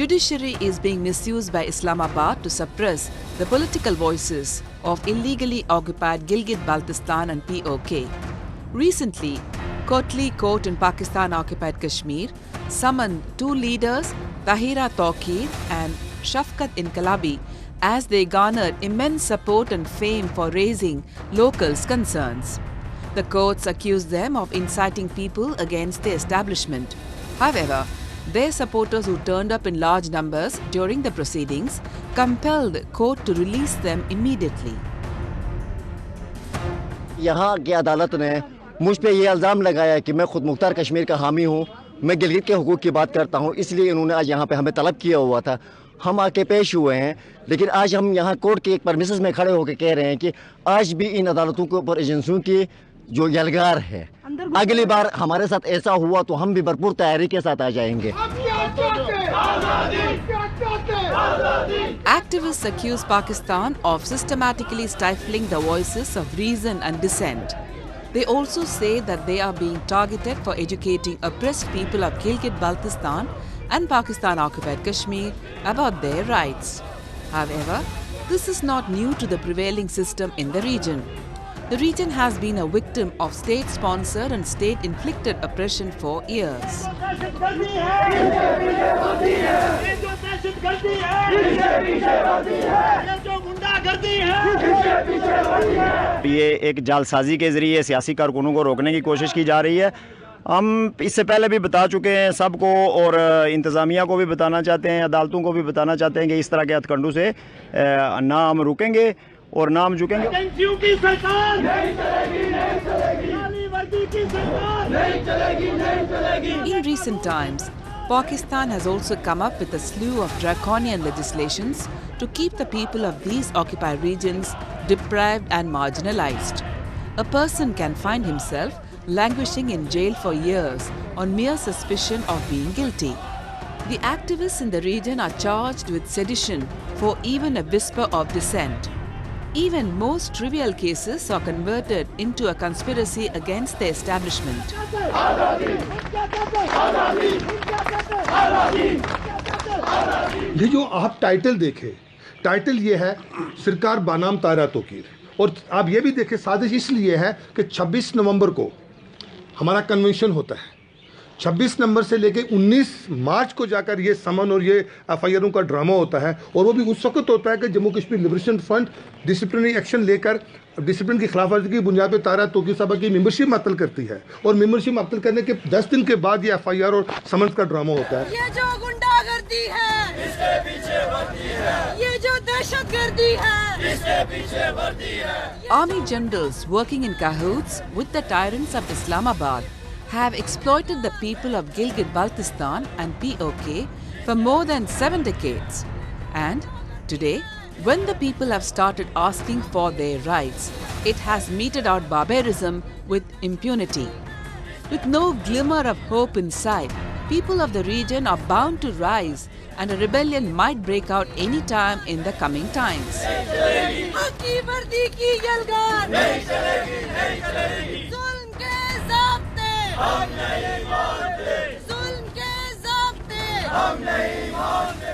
judiciary is being misused by Islamabad to suppress the political voices of illegally occupied Gilgit-Baltistan and POK. Recently, Kotli Court in Pakistan-occupied Kashmir summoned two leaders, Tahira Tawqir and Shafkat Inqalabi, as they garnered immense support and fame for raising locals' concerns. The courts accused them of inciting people against the establishment. However, their supporters who turned up in large numbers during the proceedings compelled court to release them immediately. यहाँ की अदालत ने मुझ पे ये इल्ज़ाम लगाया कि मैं खुद मुख्तार कश्मीर का हामी हूँ, मैं गिलगित के हुकूक की बात करता हूँ, इसलिए इन्होंने आज यहाँ पे हमें तलब किया हुआ था। हम आके पेश हुए हैं, लेकिन आज हम यहाँ कोर्ट के एक परमिसेस में खड़े होकर कह रहे हैं कि आज भी इन अदालतों के ऊपर एजेंसियों की जो यलगार है, अगली बार हमारे साथ ऐसा हुआ तो हम भी भरपूर तैयारी के साथ आ जाएंगे। Activists accuse Pakistan of systematically stifling the voices of reason and dissent. They also say that they are being targeted for educating oppressed people of Gilgit-Baltistan and Pakistan-occupied Kashmir about their rights. However, this is not new to the prevailing system in the region. The region has been a victim of state-sponsored and state-inflicted oppression for years. ये एक जालसाजी के ज़रिए सियासी कारकुनों को रोकने की कोशिश की जा रही है। हम इससे पहले भी बता चुके हैं सबको, और इंतज़ामिया को भी बताना चाहते हैं, अदालतों को भी बताना चाहते हैं कि इस तरह के हथकंडों से ना हम रुकेंगे और ना हम झुकेंगे। In recent times, Pakistan has also come up with a slew of draconian legislations to keep the people of these occupied regions deprived and marginalized. A person can find himself languishing in jail for years on mere suspicion of being guilty. The activists in the region are charged with sedition for even a whisper of dissent. Even most trivial cases are converted into a conspiracy against the establishment. ये जो आप title देखें, title ये है सरकार बनाम ताहिरा तौकीर, और आप ये भी देखें साजिश इसलिए है कि 26 नवंबर को हमारा कन्वेंशन होता है। 26 नवंबर से लेके 19 मार्च को जाकर ये समन और ये एफआईआरों का ड्रामा होता है, और वो भी उस वक्त होता है कि Jammu Kashmir liberation front disciplinary action लेकर डिसिप्लिन की खिलाफवर्जी की बुनियाद पर ताहिरा तौकीर साहबा की मेंबरशिप मुअत्तल करती है, और मेंबरशिप मुअत्तल करने के 10 दिन के बाद ये एफआईआर और समन्स का ड्रामा होता है। ये जो गुंडागर्दी है, इसके पीछे वर्दी है, ये जो दहशतगर्दी है, इसके पीछे वर्दी है। Army generals working in cahoots with the tyrants of Islamabad have exploited the people of Gilgit-Baltistan and POK for more than 7 decades. And today, when the people have started asking for their rights, it has meted out barbarism with impunity. With no glimmer of hope in sight, people of the region are bound to rise, and a rebellion might break out any time in the coming times. हम नहीं मानते, जुल्म के ज़ाब्ते हम नहीं मानते।